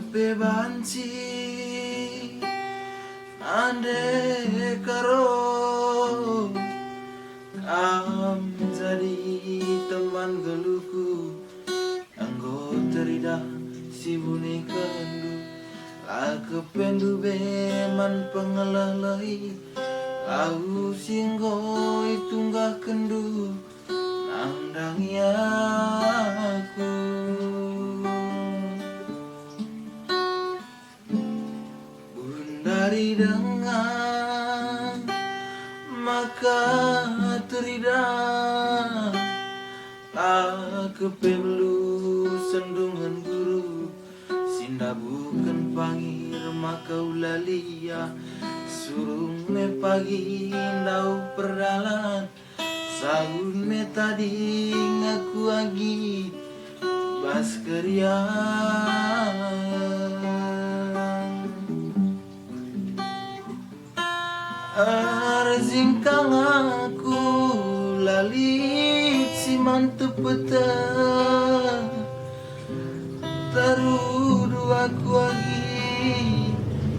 sampai banci ande karo kam jadi teman geluhku anggo terida si buni kendu la kependu beman pengelalahi lau singgo itunggah kendu nandang aku dari dengan maka terida kepelu sendungan guru sinda bukan pangir maka ulalia surung me pagi ndau perdalan sahun me tadi ngaku agi bas keriang arzingkang aku lalit si mantep petang tarudu aku lagi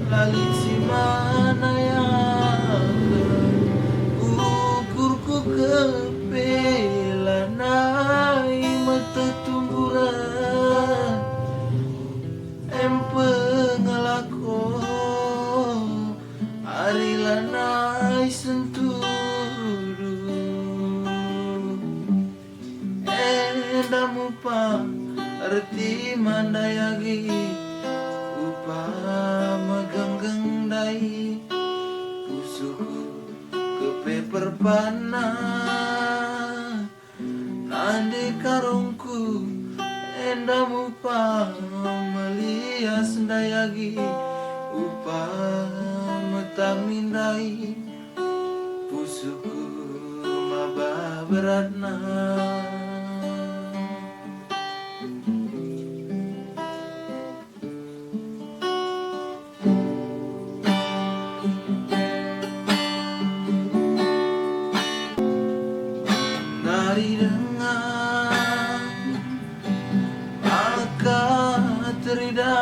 lalit si mana yang ukurku kepelanai mata tumburan empengalako arilanai sentudu endamu pa arti mandayagi upa maganggeng dai usuku kepe perpana nande karungku endamu pa melias dayagi upa tamindai pusuku maba beratna dari dengan maka terida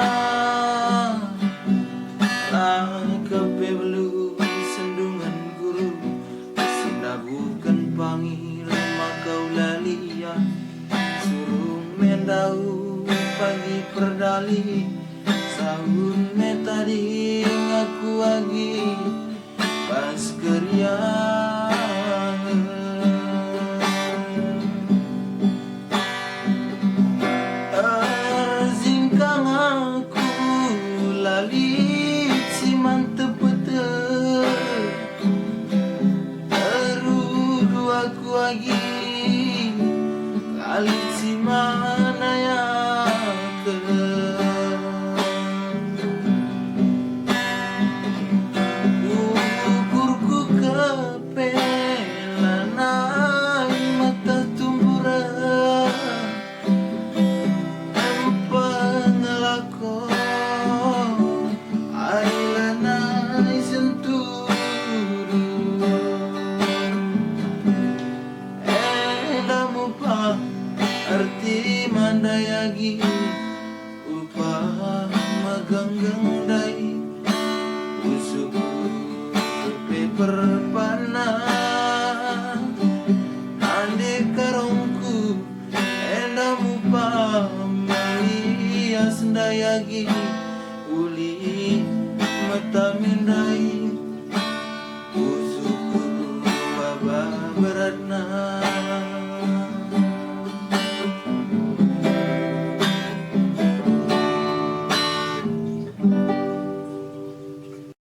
kepelu sendungan guru sinda bukan pangir maka ulalia surung mendau pagi perdali sahun me tadi ngaku agi pas keriang arzingkang aku lali mantep betul terudu aku lagi kali si mana yang ke ukurku kepelanai mata tumburan empengelako arti mandayagi upah maganggeng dai usuku kepe perpana ande karongku endamu pa melias dayagi uli mata mindai usuku baba beratna